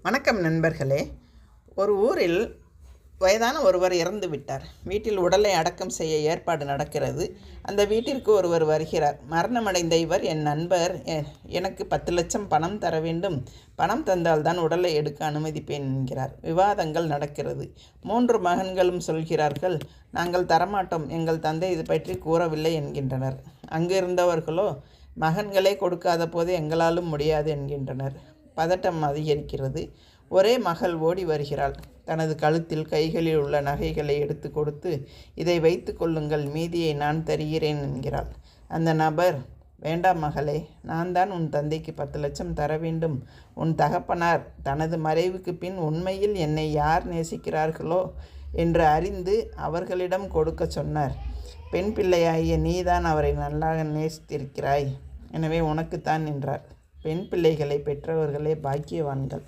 வணக்கம் நண்பர்களே. ஒரு ஊரில் வயதான ஒருவர் இறந்து விட்டார். வீட்டில் உடலை அடக்கம் செய்ய ஏற்பாடு நடக்கிறது. அந்த வீட்டிற்கு ஒருவர் வருகிறார். மரணமடைந்த இவர், என் நண்பர் எனக்கு 10 லட்சம் பணம் தர வேண்டும், பணம் தந்தால்தான் உடலை எடுக்க அனுமதிப்பேன் என்கிறார். விவாதங்கள் நடக்கிறது. 3 மகன்களும் சொல்கிறார்கள், நாங்கள் தரமாட்டோம், எங்கள் தந்தை இது பற்றி கூறவில்லை என்கின்றனர். அங்கிருந்தவர்களோ, மகன்களே கொடுக்காத போது எங்களாலும் முடியாது என்கின்றனர். பதட்டம் அதிகரிக்கிறது. ஒரே மகள் ஓடி வருகிறாள். தனது கழுத்தில் கைகளில் உள்ள நகைகளை எடுத்து கொடுத்து, இதை வைத்து கொள்ளுங்கள், மீதியை நான் தருகிறேன் என்கிறாள். அந்த நபர், வேண்டாம் மகளே, நான் தான் உன் தந்தைக்கு 10 லட்சம் தர வேண்டும். உன் தகப்பனார் தனது மறைவுக்கு பின் உண்மையில் என்னை யார் நேசிக்கிறார்களோ என்று அறிந்து அவர்களிடம் கொடுக்க சொன்னார். பெண் பிள்ளையாகிய நீதான் அவரை நன்றாக நேசித்திருக்கிறாய், எனவே உனக்குத்தான் என்றார். பெண் பிள்ளைகளை பெற்றவர்களே பாக்கியவான்கள்.